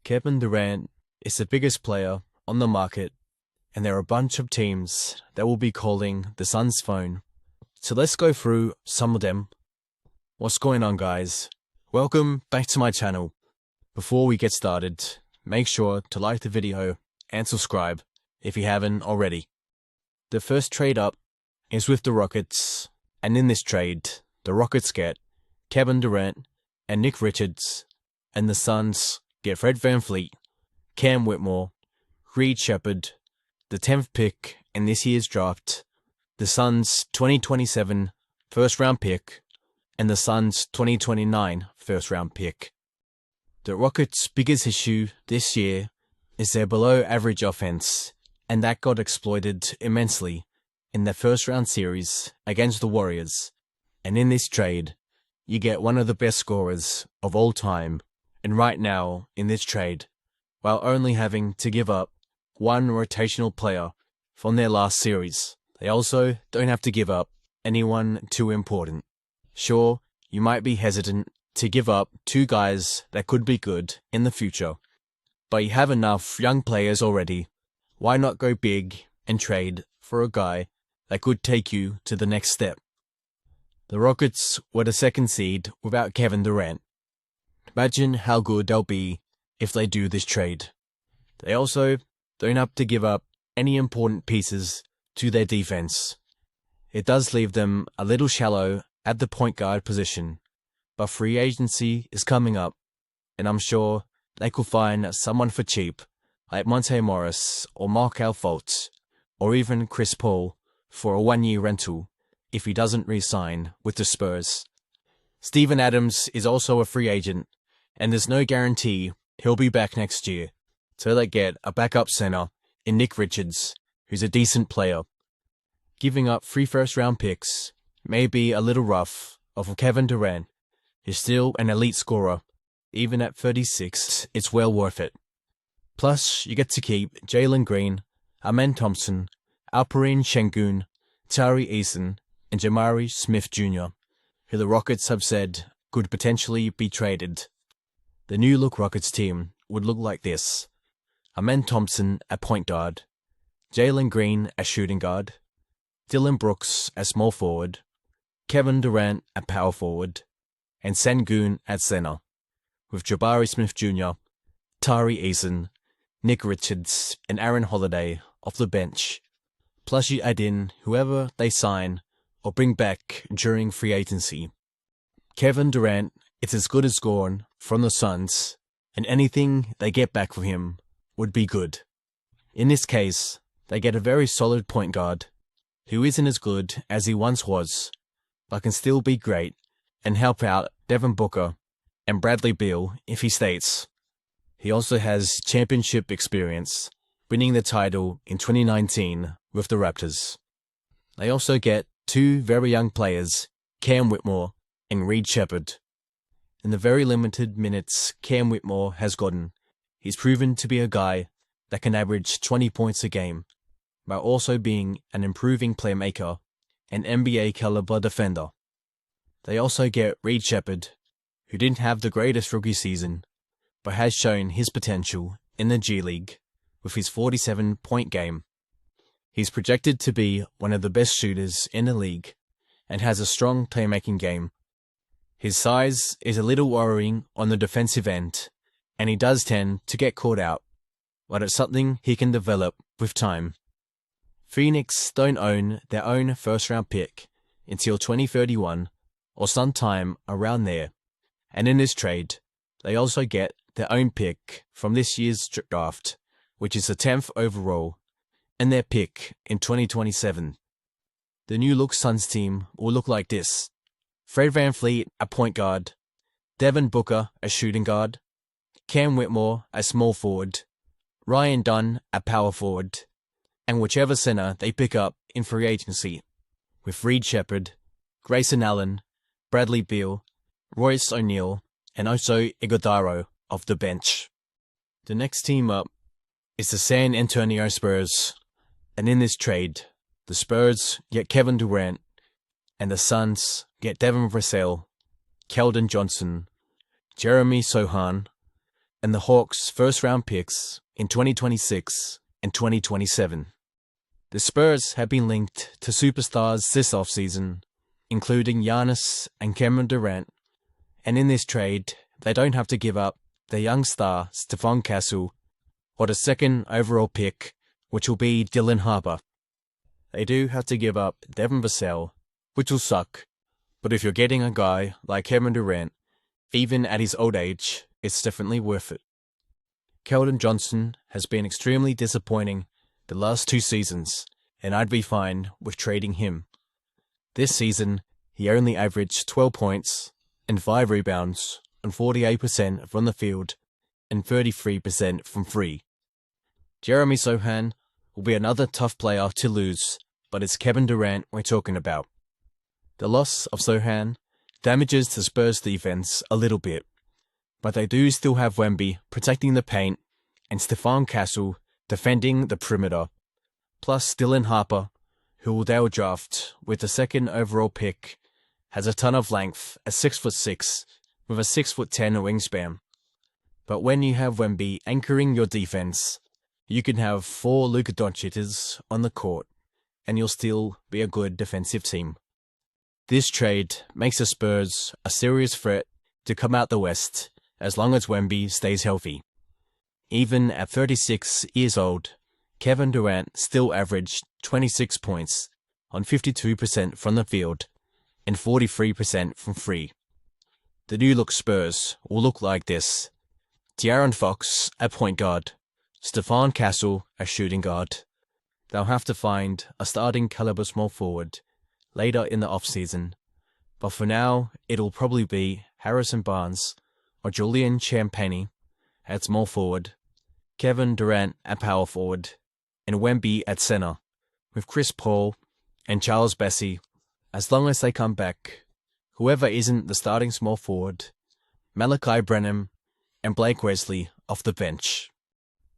Kevin Durant is the biggest player on the market, and there are a bunch of teams that will be calling the Suns' phone. So let's go through some of them. What's going on, guys? Welcome back to my channel. Before we get started, make sure to like the video and subscribe if you haven't already. The first trade up is with the Rockets, and in this trade, the Rockets get Kevin Durant and Nick Richards, and the Suns get Fred VanVleet, Cam Whitmore, Reed Sheppard, the 10th pick in this year's draft, the Suns' 2027 first-round pick, and the Suns' 2029 first-round pick. The Rockets' biggest issue this year is their below-average offense, and that got exploited immensely in their first-round series against the Warriors. And in this trade, you get one of the best scorers of all time, and right now, in this trade, while only having to give up one rotational player from their last series. They also don't have to give up anyone too important. Sure, you might be hesitant to give up two guys that could be good in the future, but you have enough young players already. Why not go big and trade for a guy that could take you to the next step? The Rockets were the second seed without Kevin Durant. Imagine how good they'll be if they do this trade. They also don't have to give up any important pieces to their defense. It does leave them a little shallow at the point guard position, but free agency is coming up, and I'm sure they could find someone for cheap, like Monte Morris or Markelle Fultz, or even Chris Paul for a one-year rental if he doesn't re-sign with the Spurs. Steven Adams is also a free agent, and there's no guarantee he'll be back next year, so they get a backup center in Nick Richards, who's a decent player. Giving up 3 first-round picks may be a little rough, but for Kevin Durant, who's still an elite scorer. Even at 36, it's well worth it. Plus, you get to keep Jalen Green, Amen Thompson, Alperen Şengün, Tari Eason, and Jamari Smith Jr., who the Rockets have said could potentially be traded. The new-look Rockets team would look like this: Amen Thompson at point guard, Jalen Green as shooting guard, Dylan Brooks as small forward, Kevin Durant at power forward, and Şengün at center, with Jabari Smith Jr., Tari Eason, Nick Richards, and Aaron Holiday off the bench. Plus you add in whoever they sign or bring back during free agency. Kevin Durant is as good as gone from the Suns, and anything they get back for him would be good. In this case, they get a very solid point guard who isn't as good as he once was, but can still be great and help out Devin Booker and Bradley Beal if he stays. He also has championship experience, winning the title in 2019 with the Raptors. They also get 2 very young players, Cam Whitmore and Reed Sheppard. In the very limited minutes Cam Whitmore has gotten, he's proven to be a guy that can average 20 points a game, while also being an improving playmaker and NBA-caliber defender. They also get Reed Sheppard, who didn't have the greatest rookie season, but has shown his potential in the G League with his 47-point game. He's projected to be one of the best shooters in the league and has a strong playmaking game. His size is a little worrying on the defensive end, and he does tend to get caught out, but it's something he can develop with time. Phoenix don't own their own first-round pick until 2031 or sometime around there, and in this trade, they also get their own pick from this year's draft, which is the 10th overall, and their pick in 2027. The new-look Suns team will look like this: Fred VanVleet at point guard, Devin Booker as shooting guard, Cam Whitmore as small forward, Ryan Dunn at power forward, and whichever center they pick up in free agency, with Reed Sheppard, Grayson Allen, Bradley Beal, Royce O'Neal, and also Iguodala off the bench. The next team up is the San Antonio Spurs, and in this trade, the Spurs get Kevin Durant, and the Suns get Devin Vassell, Keldon Johnson, Jeremy Sohan, and the Hawks' first-round picks in 2026 and 2027. The Spurs have been linked to superstars this offseason, including Giannis and Kevin Durant, and in this trade, they don't have to give up their young star Stephon Castle or the second overall pick, which will be Dylan Harper. They do have to give up Devin Vassell, which will suck, but if you're getting a guy like Kevin Durant, even at his old age, it's definitely worth it. Keldon Johnson has been extremely disappointing the last 2 seasons, and I'd be fine with trading him. This season, he only averaged 12 points and 5 rebounds on 48% from the field and 33% from free. Jeremy Sohan will be another tough player to lose, but it's Kevin Durant we're talking about. The loss of Sohan damages the Spurs defense a little bit, but they do still have Wemby protecting the paint and Stephon Castle defending the perimeter, plus Dylan Harper, who they'll draft with the second overall pick, has a ton of length at 6'6", with a 6'10" wingspan. But when you have Wemby anchoring your defense, you can have 4 Luka Doncic's on the court, and you'll still be a good defensive team. This trade makes the Spurs a serious threat to come out the West as long as Wemby stays healthy. Even at 36 years old, Kevin Durant still averaged 26 points on 52% from the field and 43% from free. The new look Spurs will look like this: De'Aaron Fox at point guard, Stephon Castle at shooting guard. They'll have to find a starting caliber small forward later in the offseason, but for now it'll probably be Harrison Barnes or Julian Champagnie at small forward, Kevin Durant at power forward, and Wemby at center, with Chris Paul and Charles Bassey, as long as they come back. Whoever isn't the starting small forward, Malachi Branham and Blake Wesley off the bench.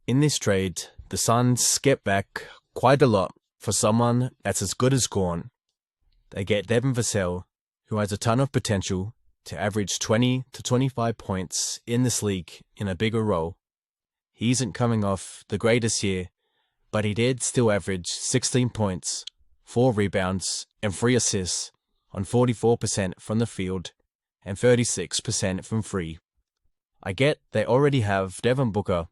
In this trade, the Suns get back quite a lot for someone that's as good as gone. They get Devin Vassell, who has a ton of potential to average 20 to 25 points in this league in a bigger role. He isn't coming off the greatest year, but he did still average 16 points, 4 rebounds, and 3 assists on 44% from the field and 36% from free. I get they already have Devin Booker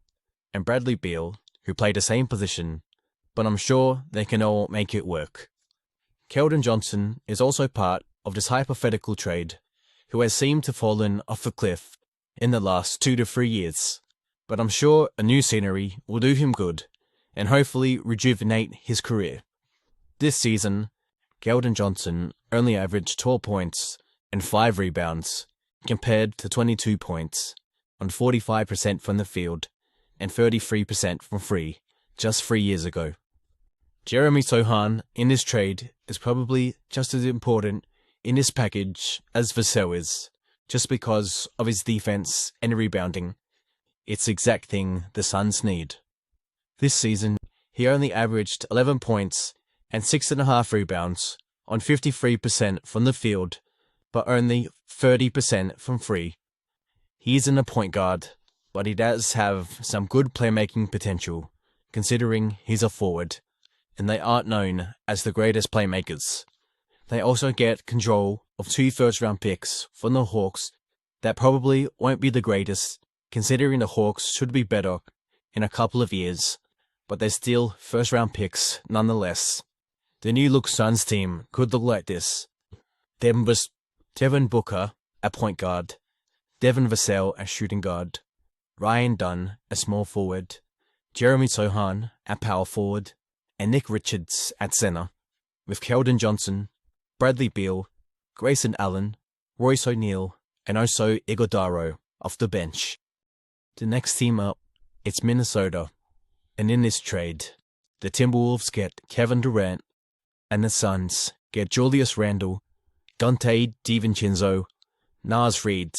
and Bradley Beal, who play the same position, but I'm sure they can all make it work. Keldon Johnson is also part of this hypothetical trade, who has seemed to fallen off a cliff in the last 2 to 3 years, but I'm sure a new scenery will do him good and hopefully rejuvenate his career. This season, Keldon Johnson only averaged 12 points and 5 rebounds, compared to 22 points on 45% from the field and 33% from free just 3 years ago. Jeremy Sohan in this trade is probably just as important in this package as Vassell is, just because of his defense and rebounding. It's the exact thing the Suns need. This season, he only averaged 11 points and 6.5 rebounds on 53% from the field, but only 30% from free. He isn't a point guard, but he does have some good playmaking potential, considering he's a forward, and they aren't known as the greatest playmakers. They also get control of 2 first-round picks from the Hawks that probably won't be the greatest, considering the Hawks should be better in a couple of years, but they're still first-round picks nonetheless. The new look Suns team could look like this: Devin Booker at point guard, Devin Vassell at shooting guard, Ryan Dunn at small forward, Jeremy Sohan at power forward, and Nick Richards at center, with Keldon Johnson, Bradley Beal, Grayson Allen, Royce O'Neal, and Oso Ighodaro off the bench. The next team up, it's Minnesota, and in this trade, the Timberwolves get Kevin Durant, and the Suns get Julius Randle, Dante DiVincenzo, Naz Reid,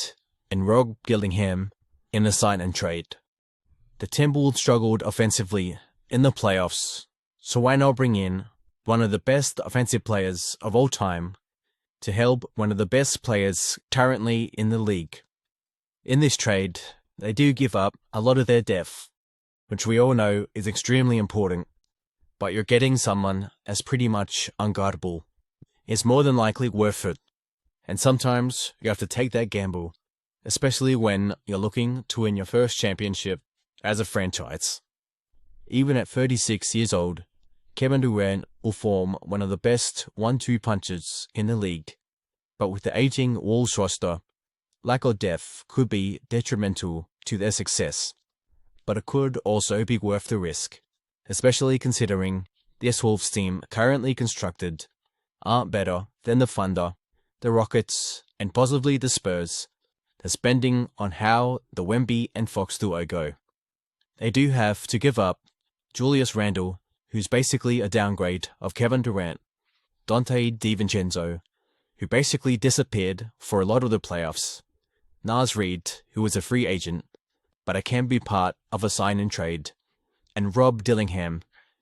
and Rob Gillingham in a sign-and-trade. The Timberwolves struggled offensively in the playoffs, so why not bring in one of the best offensive players of all time to help one of the best players currently in the league? In this trade, They do give up a lot of their depth, which we all know is extremely important, but you're getting someone as pretty much unguardable. It's more than likely worth it, and sometimes you have to take that gamble, especially when you're looking to win your first championship as a franchise. Even at 36 years old, Kevin Durant will form one of the best 1-2 punches in the league, but with the aging Wolves roster, lack of depth could be detrimental to their success, but it could also be worth the risk, especially considering this Wolves team currently constructed aren't better than the Thunder, the Rockets, and possibly the Spurs, depending on how the Wemby and Fox duo go. They do have to give up Julius Randle, who's basically a downgrade of Kevin Durant, Dante DiVincenzo, who basically disappeared for a lot of the playoffs, Naz Reid, who was a free agent, but it can be part of a sign and trade, and Rob Dillingham,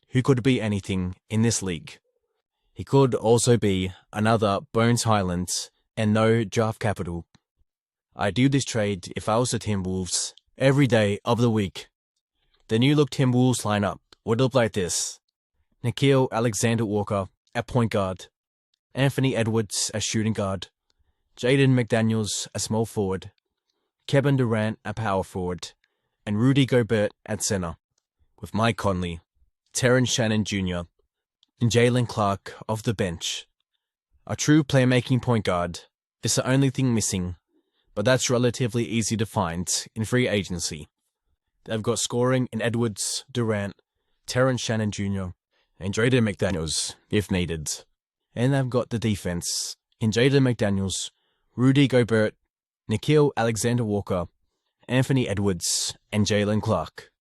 who could be anything in this league. He could also be another Bones Highlands and no draft capital. I'd do this trade if I was the Timberwolves every day of the week. The new look Timberwolves lineup would look like this: Nickeil Alexander-Walker at point guard, Anthony Edwards as shooting guard, Jaden McDaniels as small forward, Kevin Durant at power forward, and Rudy Gobert at center, with Mike Conley, Terrence Shannon Jr., and Jalen Clark off the bench. A true playmaking point guard is the only thing missing, but that's relatively easy to find in free agency. They've got scoring in Edwards, Durant, Terrence Shannon Jr., and Jaden McDaniels if needed. And they've got the defense in Jaden McDaniels, Rudy Gobert, Nickeil Alexander-Walker, Anthony Edwards, and Jalen Clark.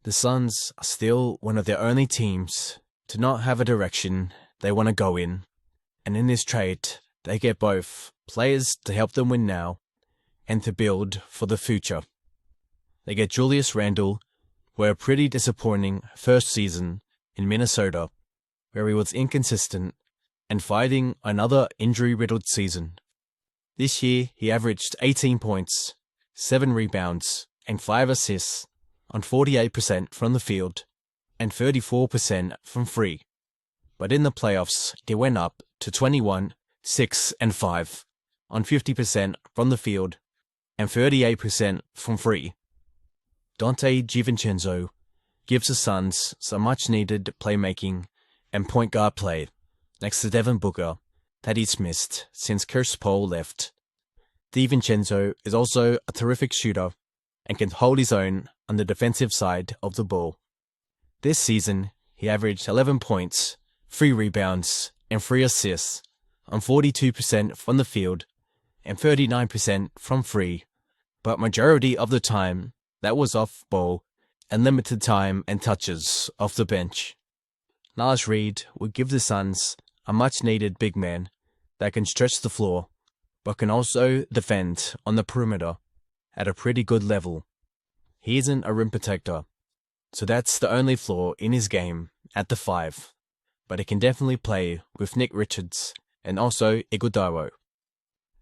The Suns are still one of the only teams to not have a direction they want to go in, and in this trade, they get both players to help them win now and to build for the future. They get Julius Randle, who had a pretty disappointing first season in Minnesota, where he was inconsistent and fighting another injury-riddled season. This year, he averaged 18 points, 7 rebounds, and 5 assists on 48% from the field and 34% from free. But in the playoffs, he went up to 21, 6, and 5 on 50% from the field and 38% from free. Dante DiVincenzo gives the Suns some much-needed playmaking and point guard play next to Devin Booker that he's missed since Chris Paul left. DiVincenzo is also a terrific shooter and can hold his own on the defensive side of the ball. This season, he averaged 11 points, 3 rebounds, and 3 assists on 42% from the field and 39% from free, but majority of the time, that was off ball and limited time and touches off the bench. Naz Reid would give the Suns a much-needed big man that can stretch the floor, but can also defend on the perimeter at a pretty good level. He isn't a rim protector, so that's the only flaw in his game at the 5, but he can definitely play with Nick Richards and also Iguodala.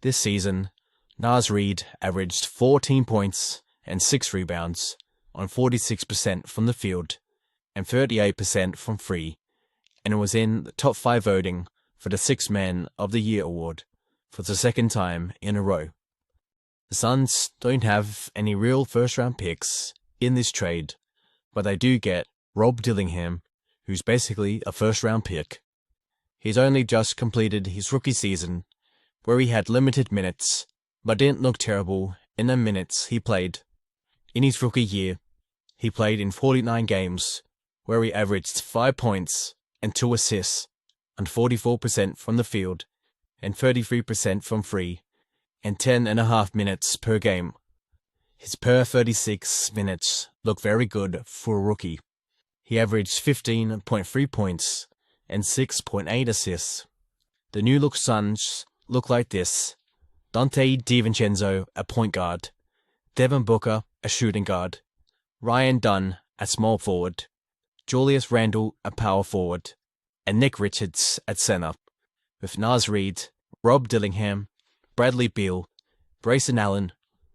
This season, Naz Reid averaged 14 points and 6 rebounds on 46% from the field and 38% from free, and was in the top 5 voting for the Sixth Man of the Year award for the second time in a row. The Suns don't have any real first-round picks in this trade, but they do get Rob Dillingham, who's basically a first-round pick. He's only just completed his rookie season, where he had limited minutes, but didn't look terrible in the minutes he played. In his rookie year, he played in 49 games, where he averaged 5 points and 2 assists on 44% from the field and 33% from free, and 10.5 minutes per game. His per 36 minutes look very good for a rookie. He averaged 15.3 points and 6.8 assists. The new look Suns look like this: Dante DiVincenzo at point guard, Devin Booker at shooting guard, Ryan Dunn at small forward, Julius Randle at power forward, and Nick Richards at center, with Naz Reid, Rob Dillingham, Bradley Beal, Grayson Allen,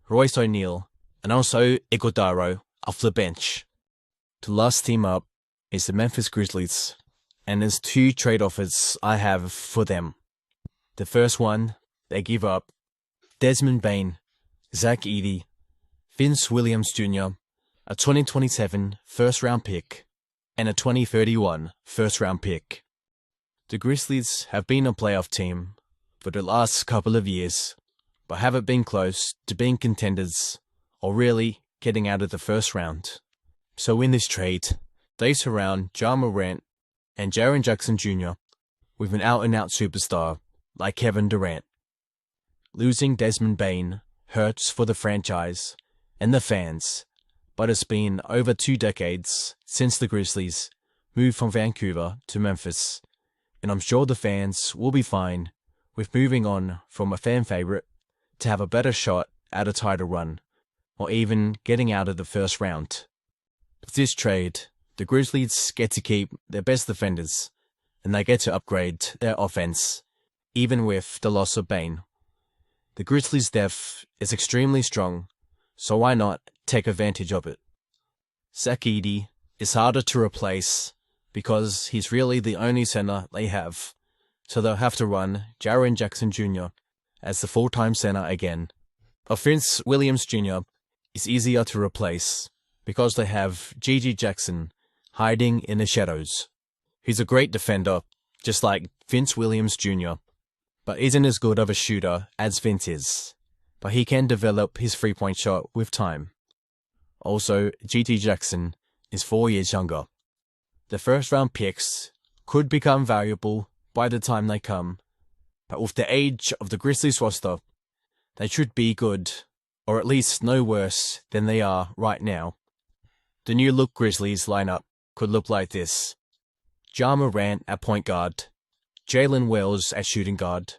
Royce O'Neal, and also Iguodaro off the bench. The last team up is the Memphis Grizzlies, and there's two trade offers I have for them. The first one, they give up Desmond Bane, Zach Edey, Vince Williams Jr., a 2027 first-round pick, and a 2031 first-round pick. The Grizzlies have been a playoff team for the last couple of years, but haven't been close to being contenders or really getting out of the first round. So in this trade, they surround Ja Morant and Jaren Jackson Jr. with an out-and-out superstar like Kevin Durant. Losing Desmond Bane hurts for the franchise and the fans, but it's been over 2 decades since the Grizzlies moved from Vancouver to Memphis, and I'm sure the fans will be fine with moving on from a fan favorite to have a better shot at a title run, or even getting out of the first round. With this trade, the Grizzlies get to keep their best defenders, and they get to upgrade their offense, even with the loss of Bane. The Grizzlies' depth is extremely strong, so why not take advantage of it? Zach Edey is harder to replace because he's really the only center they have, so they'll have to run Jaren Jackson Jr. as the full-time center again. Vince Williams Jr. is easier to replace because they have Gigi Jackson hiding in the shadows. He's a great defender, just like Vince Williams Jr., but isn't as good of a shooter as Vince is. But he can develop his three-point shot with time. Also, Gigi Jackson is 4 years younger. The first-round picks could become valuable by the time they come, but with the age of the Grizzlies roster, they should be good, or at least no worse than they are right now. The new look Grizzlies lineup could look like this: Ja Morant at point guard, Jalen Wells at shooting guard,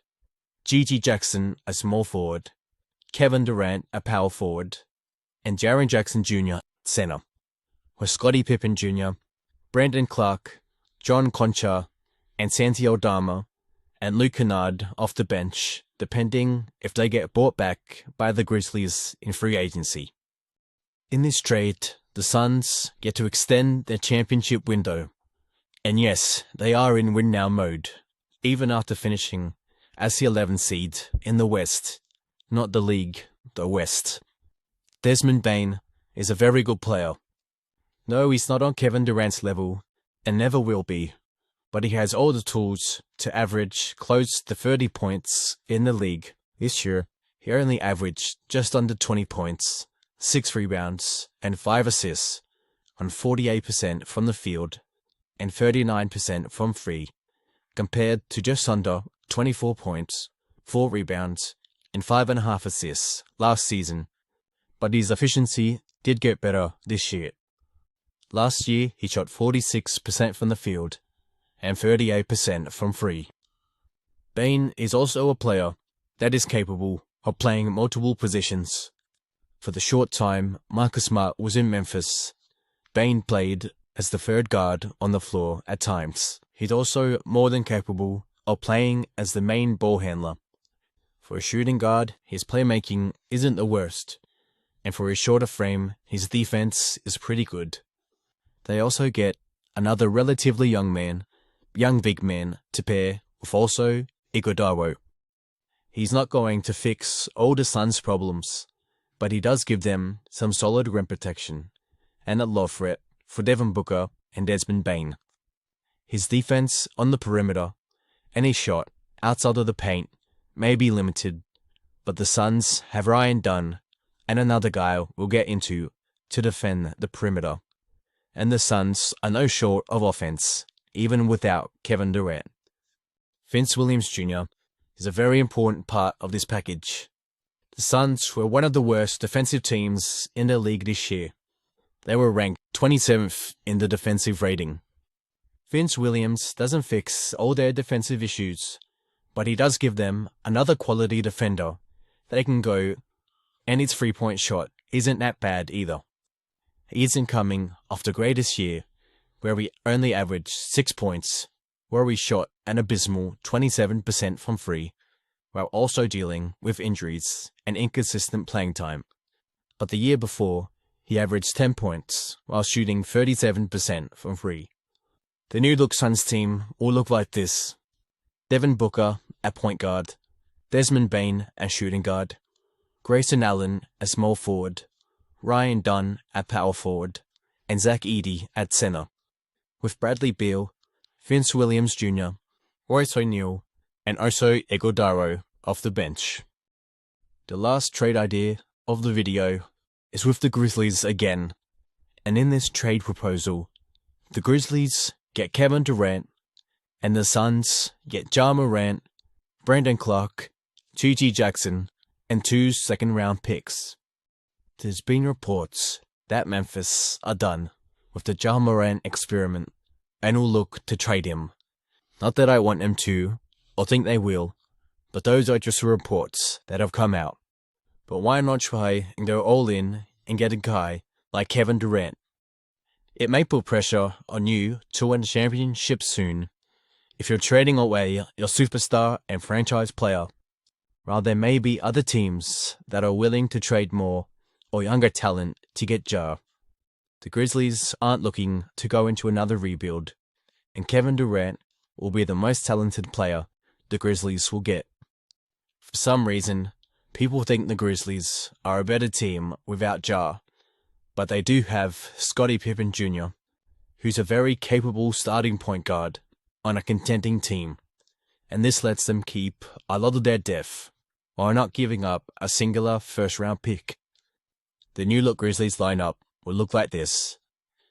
Gigi Jackson at small forward, Kevin Durant at power forward, and Jaren Jackson Jr. at center, with Scottie Pippen Jr., Brandon Clark, John Concha, and Santi Aldama, and Luke Kennard off the bench, depending if they get bought back by the Grizzlies in free agency. In this trade, the Suns get to extend their championship window. And yes, they are in win-now mode, even after finishing as the 11th seed in the West, not the league, the West. Desmond Bane is a very good player. No, he's not on Kevin Durant's level, and never will be, but he has all the tools to average close to 30 points in the league. This year, he only averaged just under 20 points, 6 rebounds, and 5 assists on 48% from the field and 39% from free, compared to just under 24 points, 4 rebounds, and 5.5 assists last season. But his efficiency did get better this year. Last year, he shot 46% from the field and 38% from free. Bane is also a player that is capable of playing multiple positions. For the short time Marcus Smart was in Memphis, Bane played as the third guard on the floor at times. He's also more than capable of playing as the main ball handler. For a shooting guard, his playmaking isn't the worst, and for his shorter frame, his defense is pretty good. They also get another relatively young big man to pair with also Iguodaro. He's not going to fix all the Suns' problems, but he does give them some solid rim protection and a lob threat for Devin Booker and Desmond Bane. His defense on the perimeter and his shot outside of the paint may be limited, but the Suns have Ryan Dunn and another guy we'll get into to defend the perimeter, and the Suns are no short of offense, even without Kevin Durant. Vince Williams Jr. is a very important part of this package. The Suns were one of the worst defensive teams in the league this year. They were ranked 27th in the defensive rating. Vince Williams doesn't fix all their defensive issues, but he does give them another quality defender that can go, and his three-point shot isn't that bad either. He isn't coming off the greatest year, where he only averaged 6 points, where he shot an abysmal 27% from free, while also dealing with injuries and inconsistent playing time. but the year before, he averaged 10 points while shooting 37% from three. The new look Suns team will look like this: Devin Booker at point guard, Desmond Bane at shooting guard, Grayson Allen at small forward, Ryan Dunn at power forward, and Zach Edey at center, with Bradley Beal, Vince Williams Jr., Royce O'Neal, and Oso Ighodaro off the bench. The last trade idea of the video is with the Grizzlies again, and in this trade proposal, the Grizzlies get Kevin Durant, and the Suns get Ja Morant, Brandon Clark, G.G. Jackson, and 2 second-round picks. There's been reports that Memphis are done with the Ja Morant experiment and will look to trade him. Not that I want them to, or think they will, but those are just reports that have come out. But why not try and go all in and get a guy like Kevin Durant? It may put pressure on you to win a championship soon if you're trading away your superstar and franchise player, while there may be other teams that are willing to trade more or younger talent to get Ja. The Grizzlies aren't looking to go into another rebuild, and Kevin Durant will be the most talented player the Grizzlies will get. For some reason, people think the Grizzlies are a better team without Ja, but they do have Scottie Pippen Jr., who's a very capable starting point guard on a contending team, and this lets them keep a lot of their depth while not giving up a singular first-round pick. The new look Grizzlies lineup will look like this: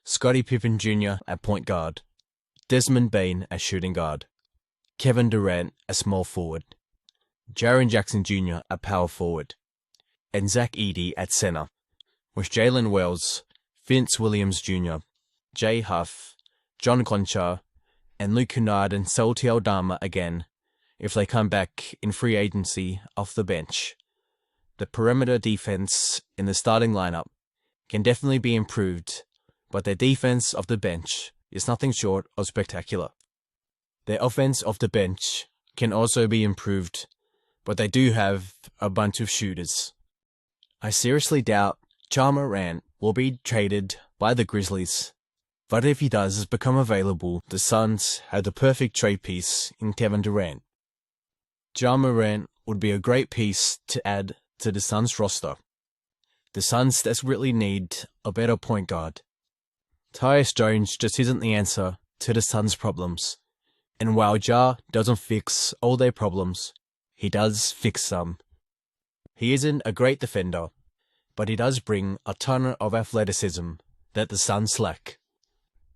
Scottie Pippen Jr. at point guard, Desmond Bane at shooting guard, Kevin Durant at small forward, Jaren Jackson Jr. at power forward, and Zach Edey at center, with Jalen Wells, Vince Williams Jr., Jay Huff, John Conchar, and Luke Kennard and Santi Aldama again if they come back in free agency off the bench. The perimeter defense in the starting lineup can definitely be improved, but their defense off the bench is nothing short of spectacular. Their offense off the bench can also be improved, but they do have a bunch of shooters. I seriously doubt Ja Morant will be traded by the Grizzlies, but if he does become available, the Suns have the perfect trade piece in Kevin Durant. Ja Morant would be a great piece to add to the Suns roster. The Suns desperately need a better point guard. Tyus Jones just isn't the answer to the Suns' problems, and while Ja doesn't fix all their problems, he does fix some. He isn't a great defender, but he does bring a ton of athleticism that the Suns lack.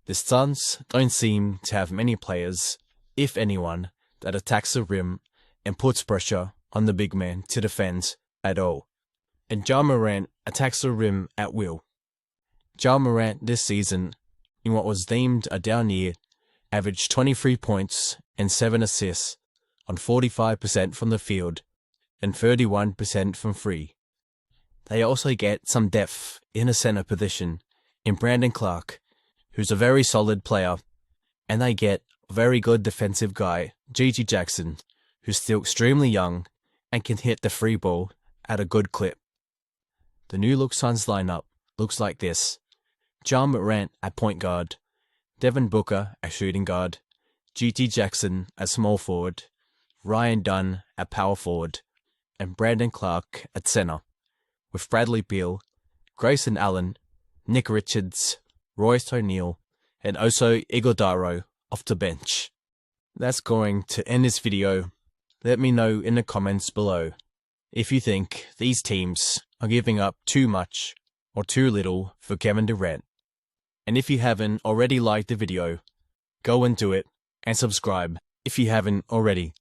The Suns don't seem to have many players, if anyone, that attacks the rim and puts pressure on the big man to defend at all. And Ja Morant attacks the rim at will. Ja Morant this season, in what was deemed a down year, averaged 23 points and 7 assists on 45% from the field and 31% from three. They also get some depth in a center position in Brandon Clark, who's a very solid player, and they get a very good defensive guy, G.G. Jackson, who's still extremely young and can hit the free ball at a good clip. The new look Suns lineup looks like this: Ja Morant at point guard, Devin Booker at shooting guard, G.G. Jackson at small forward, Ryan Dunn at power forward, and Brandon Clark at center, with Bradley Beal, Grayson Allen, Nick Richards, Royce O'Neal, and Oso Ighodaro off the bench. That's going to end this video. Let me know in the comments below if you think these teams are giving up too much or too little for Kevin Durant. And if you haven't already liked the video, go and do it, and subscribe if you haven't already.